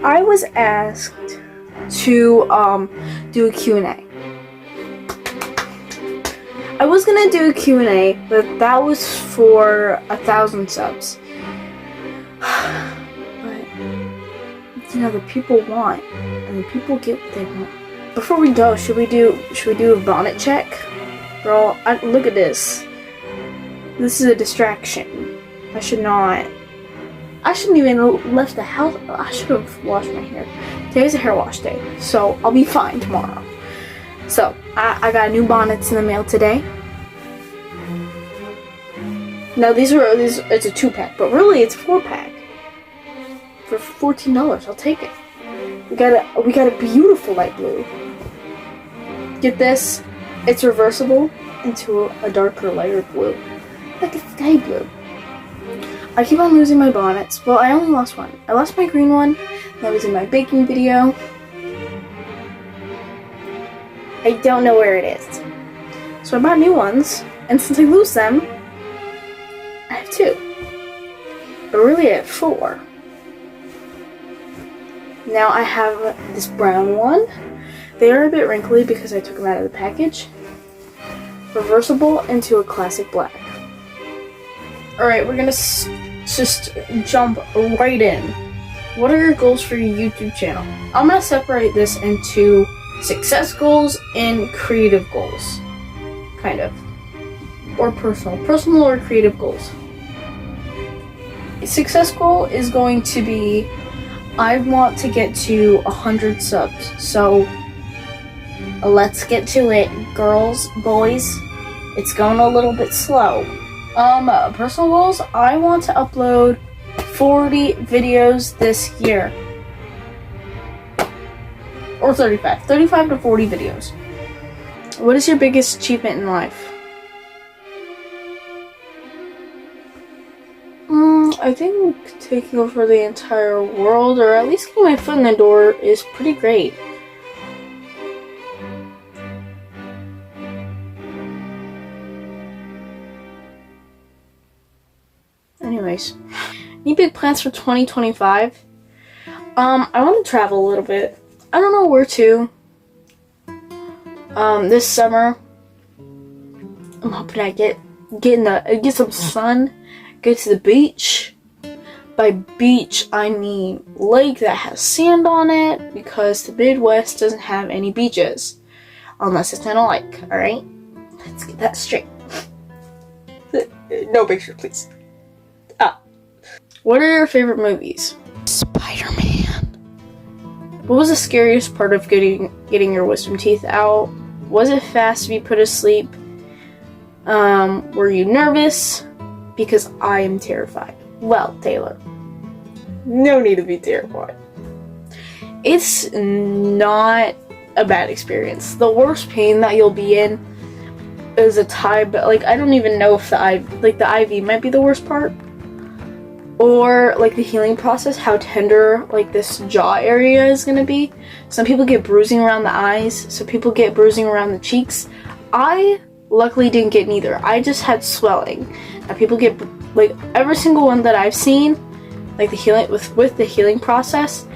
I was asked to do a Q&A. I was gonna do a Q&A, but that was for 1,000 subs. But you know, the people want, and the people get what they want. Before we go, should we do a bonnet check? Girl, look at this. This is a distraction. I shouldn't even have left the house. I should have washed my hair. Today's a hair wash day, so I'll be fine tomorrow. So, I got new bonnets in the mail today. Now these it's a 2-pack, but really it's a 4-pack. For $14, I'll take it. We got a beautiful light blue. Get this, it's reversible into a darker, lighter blue. Like a sky blue. I keep on losing my bonnets. Well, I only lost one. I lost my green one. That was in my baking video. I don't know where it is. So I bought new ones, and since I lose them, I have 2. But really I have 4. Now I have this brown one. They are a bit wrinkly because I took them out of the package. Reversible into a classic black. Alright, we're gonna just jump right in. What are your goals for your YouTube channel? I'm gonna separate this into success goals and creative goals. Kind of. Or personal. Personal or creative goals. A success goal is going to be, I want to get to 100 subs. So, let's get to it, girls, boys. It's going a little bit slow. Personal goals, I want to upload 40 videos this year. Or 35. 35 to 40 videos. What is your biggest achievement in life? I think taking over the entire world, or at least getting my foot in the door, is pretty great. Anyways, any big plans for 2025? I want to travel a little bit. I don't know where to. This summer, I'm hoping I get some sun, go to the beach. By beach, I mean lake that has sand on it, because the Midwest doesn't have any beaches, unless it's in a lake. All right, let's get that straight. No picture, please. What are your favorite movies? Spider-Man. What was the scariest part of getting your wisdom teeth out? Was it fast to be put to sleep? Were you nervous? Because I am terrified. Well, Taylor, no need to be terrified. It's not a bad experience. The worst pain that you'll be in is a tie, but like I don't even know if the IV might be the worst part. Or like the healing process, how tender like this jaw area is gonna be. Some people get bruising around the eyes, some people get bruising around the cheeks. I luckily didn't get neither. I just had swelling. Now people get, like, every single one that I've seen, like the healing with the healing process,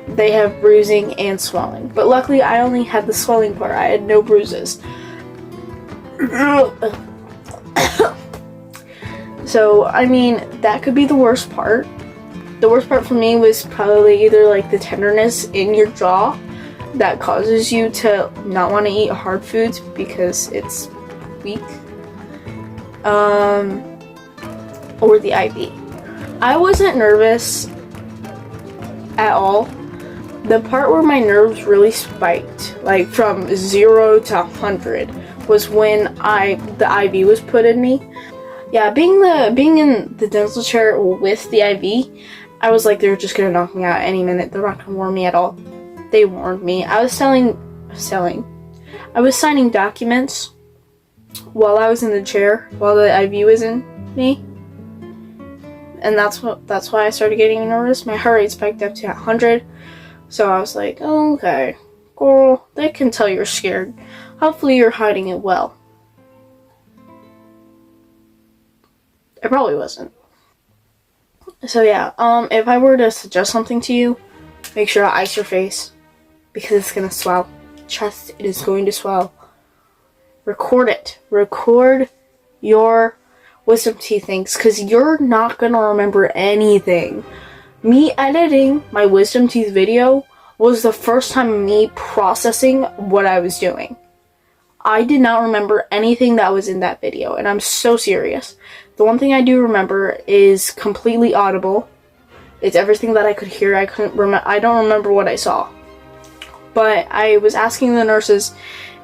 they have bruising and swelling. But luckily I only had the swelling part. I had no bruises. So, I mean, that could be the worst part. The worst part for me was probably either like the tenderness in your jaw that causes you to not want to eat hard foods because it's weak. Or the IV. I wasn't nervous at all. The part where my nerves really spiked, like from 0 to 100, was when the IV was put in me. Yeah, being in the dental chair with the IV, I was like, they're just gonna knock me out any minute. They're not gonna warn me at all. They warned me. I was signing documents while I was in the chair, while the IV was in me. And that's why I started getting nervous. My heart rate spiked up to 100. So I was like, oh, okay, girl, they can tell you're scared. Hopefully you're hiding it well. I probably wasn't. So yeah, if I were to suggest something to you, Make sure to ice your face because it's going to swell. Trust, it is going to swell. Record it. Record your wisdom teeth things because you're not going to remember anything. Me editing my wisdom teeth video was the first time me processing what I was doing. I did not remember anything that was in that video, and I'm so serious. The one thing I do remember is completely audible. It's everything that I could hear. I don't remember what I saw. But I was asking the nurses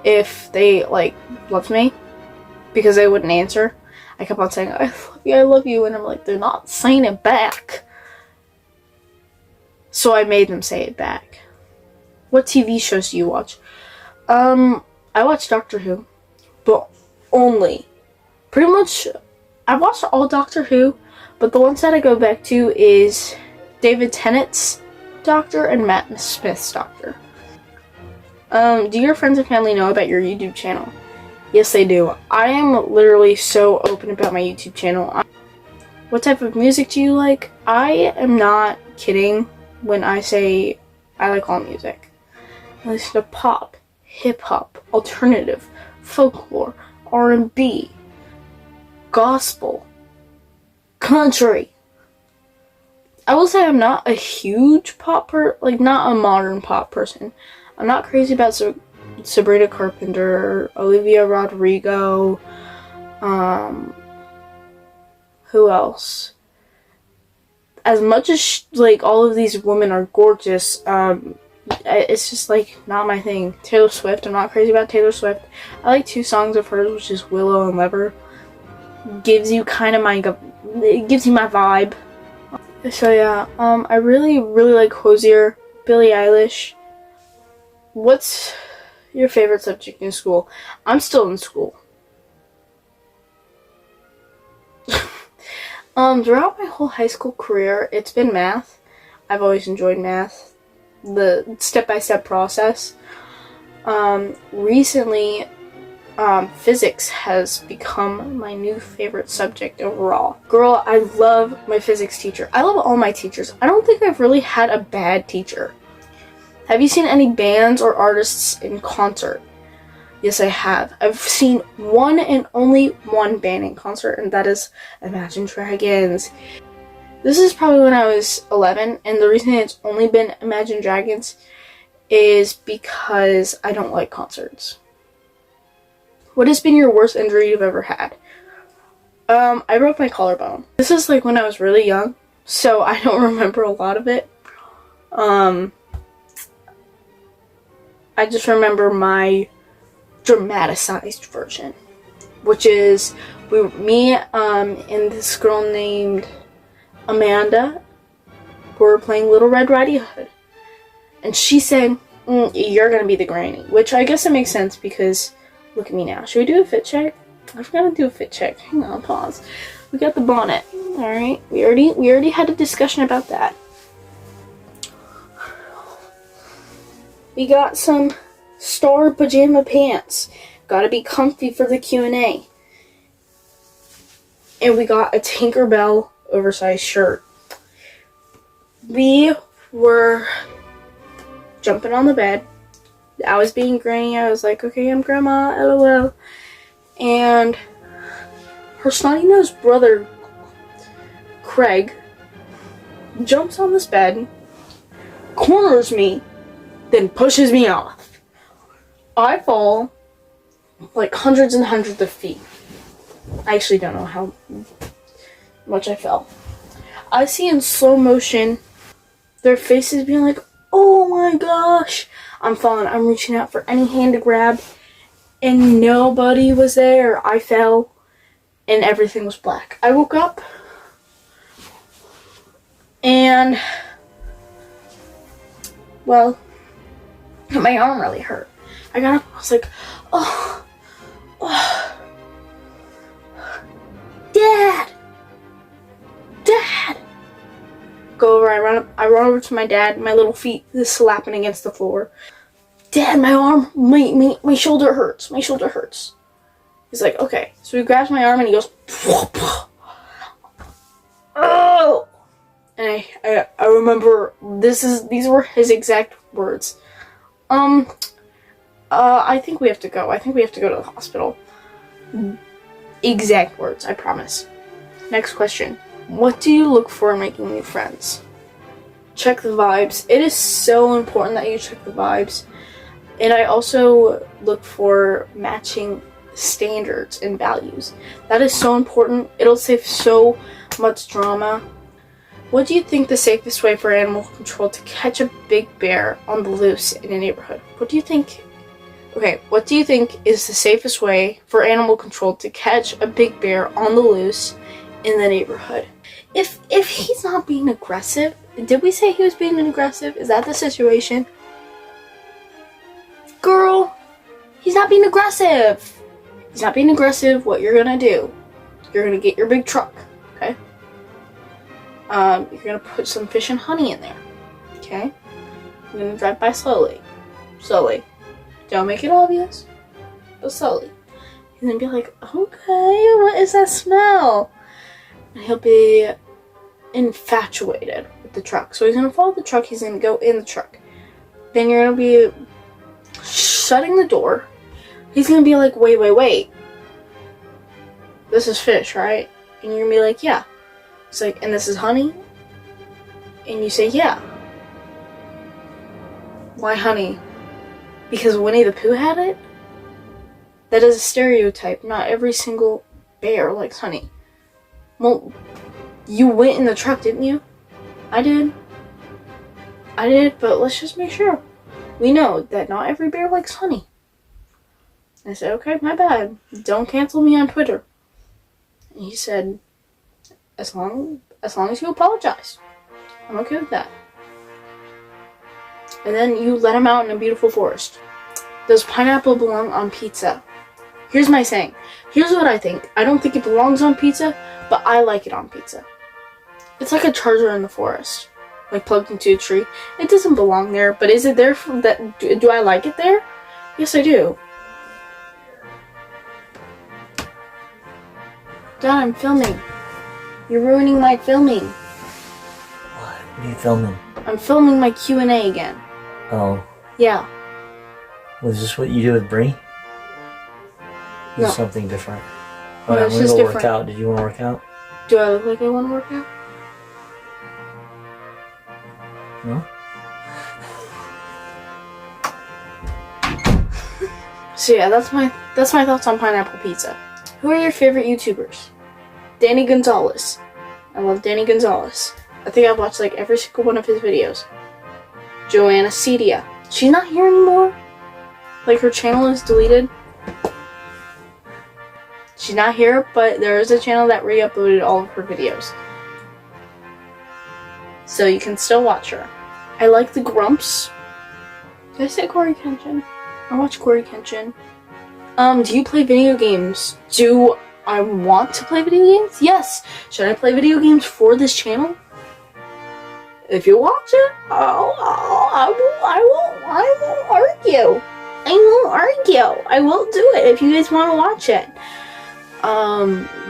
if they, like, loved me, because they wouldn't answer. I kept on saying, I love you, and I'm like, they're not saying it back. So I made them say it back. What TV shows do you watch? I watch Doctor Who, but only. Pretty much, I watched all Doctor Who, but the ones that I go back to is David Tennant's Doctor and Matt Smith's Doctor. Do your friends and family know about your YouTube channel? Yes, they do. I am literally so open about my YouTube channel. What type of music do you like? I am not kidding when I say I like all music. I listen to pop, hip-hop, alternative, folklore, R&B, gospel, country. I will say I'm not a huge not a modern pop person. I'm not crazy about Sabrina Carpenter, Olivia Rodrigo, who else? As much as all of these women are gorgeous, it's just not my thing. Taylor Swift, I'm not crazy about Taylor Swift. I like 2 songs of hers, which is Willow and Lever. Gives you it gives you my vibe. So yeah, I really like Hozier, Billie Eilish. What's your favorite subject in school? I'm still in school. Throughout my whole high school career, it's been math. I've always enjoyed math. The step-by-step process. Recently, physics has become my new favorite subject overall. Girl, I love my physics teacher. I love all my teachers. I don't think I've really had a bad teacher. Have you seen any bands or artists in concert? Yes, I have. I've seen one and only one band in concert, and that is Imagine Dragons. This is probably when I was 11, and the reason it's only been Imagine Dragons is because I don't like concerts. What has been your worst injury you've ever had? I broke my collarbone. This is when I was really young, so I don't remember a lot of it. I just remember my dramatized version, which is me and this girl named Amanda were playing Little Red Riding Hood, and she said, you're gonna be the granny, which I guess it makes sense because look at me now. Should we do a fit check? I forgot to do a fit check. Hang on, pause. We got the bonnet. All right, we already had a discussion about that. We got some Star pajama pants. Gotta be comfy for the Q&A. And we got a Tinkerbell oversized shirt. We were jumping on the bed. I was being granny. I was like, okay, I'm grandma, LOL. And her snotty-nosed brother, Craig, jumps on this bed, corners me, then pushes me off. I fall hundreds and hundreds of feet. I actually don't know how much I fell. I see in slow motion their faces being like, oh my gosh. I'm falling. I'm reaching out for any hand to grab, and nobody was there. I fell, and everything was black. I woke up, and, well, my arm really hurt. I got up, I was like, oh, Dad! Go over, I run over to my dad, my little feet is slapping against the floor. Dad, my arm, my shoulder hurts, He's like, okay. So he grabs my arm and he goes, oh! And I remember these were his exact words. I think we have to go. I think we have to go to the hospital. Exact words, I promise. Next question. What do you look for in making new friends? Check the vibes. It is so important that you check the vibes. And I also look for matching standards and values. That is so important. It'll save so much drama. What do you think the safest way for animal control to catch a big bear on the loose in a neighborhood? What do you think? Okay, what do you think is the safest way for animal control to catch a big bear on the loose in the neighborhood? If he's not being aggressive, did we say he was being aggressive? Is that the situation? Girl, he's not being aggressive. He's not being aggressive. What you're gonna do? You're gonna get your big truck, okay? You're gonna put some fish and honey in there, okay? You're gonna drive by slowly. Don't make it obvious, but slowly. And then be like, okay, what is that smell? And he'll be infatuated with the truck. So he's gonna follow the truck, he's gonna go in the truck. Then you're gonna be shutting the door. He's gonna be like, wait. This is fish, right? And you're gonna be like, yeah. It's like, and this is honey? And you say, yeah. Why honey? Because Winnie the Pooh had it? That is a stereotype. Not every single bear likes honey. Well, you went in the truck, didn't you? I did, but let's just make sure. We know that not every bear likes honey. I said, okay, my bad. Don't cancel me on Twitter. And he said, as long as you apologize, I'm okay with that. And then you let him out in a beautiful forest. Does pineapple belong on pizza? Here's my saying. Here's what I think. I don't think it belongs on pizza, but I like it on pizza. It's like a charger in the forest, like plugged into a tree. It doesn't belong there, but is it there for that? Do I like it there? Yes, I do. Dad, I'm filming. You're ruining my filming. What are you filming? I'm filming my Q&A again. Oh. Yeah. Was this what you do with Bree? No. Is something different? No, Alright, it's I'm gonna just go work different. out. Did you want to work out? Do I look like I want to work out? No? So yeah, that's my thoughts on pineapple pizza. Who are your favorite YouTubers? Danny Gonzalez. I love Danny Gonzalez. I think I've watched like every single one of his videos. Joanna Cedia. She's not here anymore. Like her channel is deleted. She's not here, but there is a channel that re-uploaded all of her videos. So you can still watch her. I like the Grumps. Did I say Corey Kenshin? I watch Corey Kenshin. Do you play video games? Do I want to play video games? Yes. Should I play video games for this channel? If you watch it, I won't argue. I won't argue. I will do it if you guys want to watch it.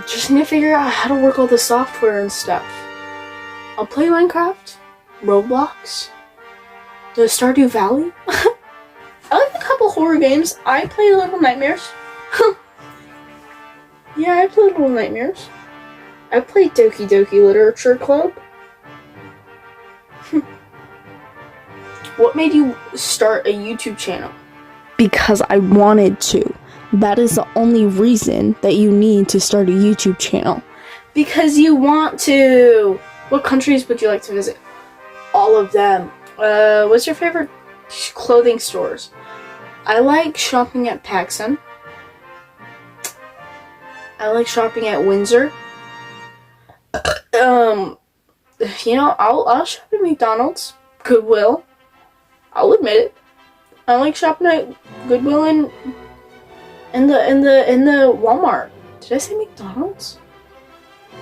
Just need to figure out how to work all the software and stuff. I'll play Minecraft, Roblox, the Stardew Valley. I like a couple horror games. I play Little Nightmares. Yeah, I play Little Nightmares. I played Doki Doki Literature Club. What made you start a YouTube channel? Because I wanted to. That is the only reason that you need to start a YouTube channel. Because you want to. What countries would you like to visit? All of them. What's your favorite clothing stores? I like shopping at PacSun. I like shopping at Windsor. You know, I'll shop at McDonald's, Goodwill. I'll admit it. I like shopping at Goodwill and the Walmart. Did I say McDonald's?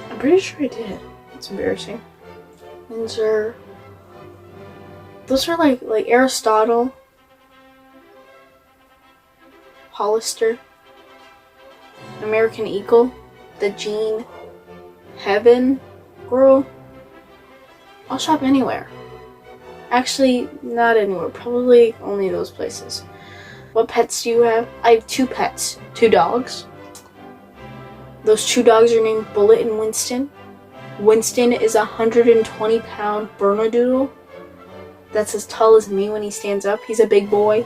I'm pretty sure I did. It's embarrassing. Windsor. Those are like Aristotle, Hollister, American Eagle, The Gene, Heaven, girl. I'll shop anywhere. Actually, not anywhere. Probably only those places. What pets do you have? I have 2 pets. 2 dogs. Those 2 dogs are named Bullet and Winston. Winston is a 120-pound Bernedoodle. That's as tall as me when he stands up. He's a big boy.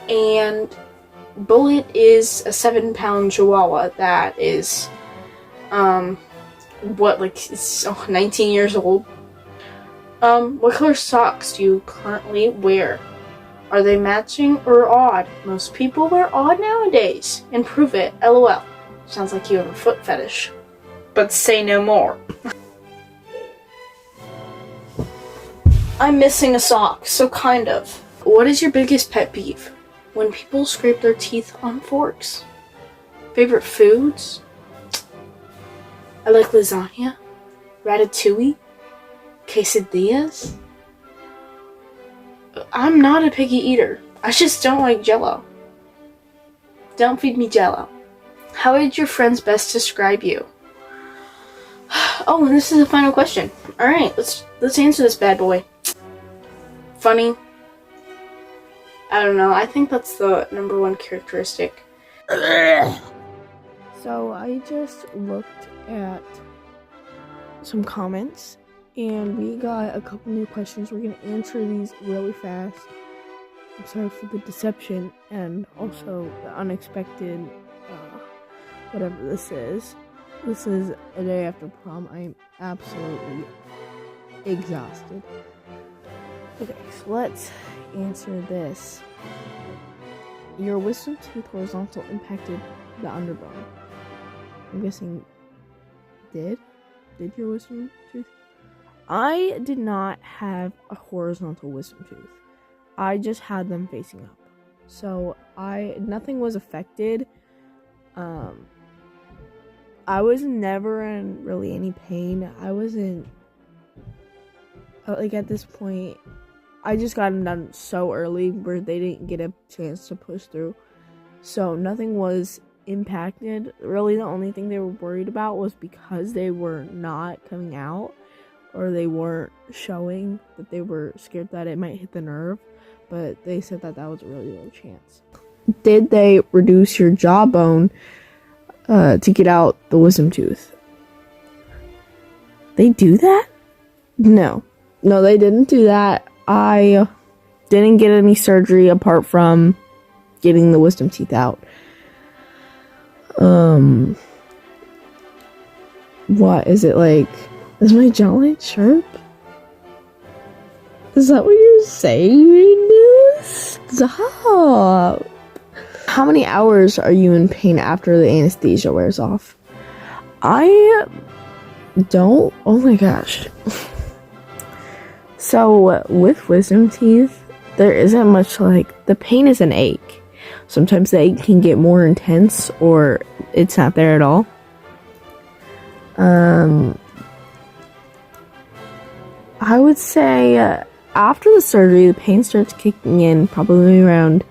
And Bullet is a 7-pound Chihuahua that is, it's 19 years old. What color socks do you currently wear? Are they matching or odd? Most people wear odd nowadays. And prove it, LOL. Sounds like you have a foot fetish. But say no more. I'm missing a sock, so kind of. What is your biggest pet peeve? When people scrape their teeth on forks. Favorite foods? I like lasagna, ratatouille, quesadillas. I'm not a picky eater. I just don't like Jell-O. Don't feed me Jell-O. How would your friends best describe you? Oh, and this is the final question. All right, let's answer this bad boy. Funny. I don't know. I think that's the #1 characteristic. So I just looked at some comments and we got a couple new questions. We're going to answer these really fast. I'm sorry for the deception and also the unexpected, whatever this is. This is a day after prom. I am absolutely exhausted. Okay, so let's answer this. Your wisdom tooth horizontal impacted the underbone. I'm guessing did your wisdom tooth? I did not have a horizontal wisdom tooth. I just had them facing up. So nothing was affected. I was never in really any pain. I wasn't at this point. I just got them done so early where they didn't get a chance to push through. So nothing was impacted. Really, the only thing they were worried about was because they were not coming out or they weren't showing, that they were scared that it might hit the nerve. But they said that was a really low chance. Did they reduce your jawbone to get out the wisdom tooth? They do that? No, they didn't do that. I didn't get any surgery apart from getting the wisdom teeth out. What is it like? Is my jawline sharp? Is that what you're saying? Stop. How many hours are you in pain after the anesthesia wears off? I don't. Oh my gosh. So with wisdom teeth, there isn't much the pain is an ache. Sometimes the ache can get more intense or it's not there at all. I would say after the surgery, the pain starts kicking in probably around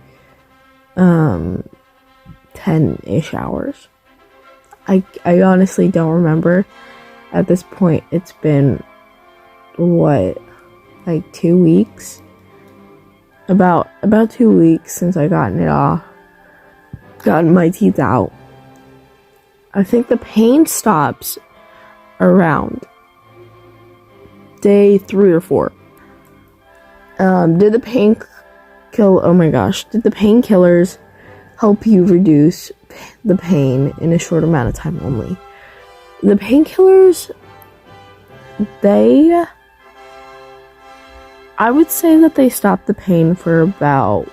10-ish hours. I honestly don't remember. At this point, it's been 2 weeks? About 2 weeks since I gotten my teeth out. I think the pain stops around day 3 or 4. Did the painkillers help you reduce the pain in a short amount of time only? The painkillers, I would say that they stopped the pain for about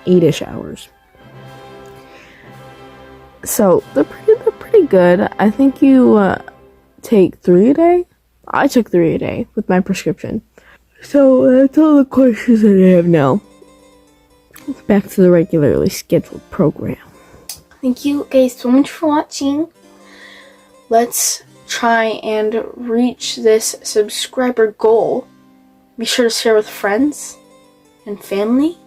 8-ish hours. So they're pretty good. I think you take 3 a day. I took 3 a day with my prescription. So that's all the questions that I have now. Back to the regularly scheduled program. Thank you guys so much for watching. Let's try and reach this subscriber goal. Be sure to share with friends and family.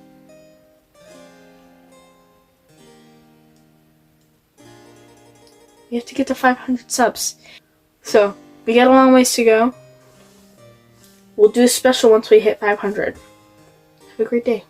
We have to get to 500 subs. So, we got a long ways to go. We'll do a special once we hit 500. Have a great day.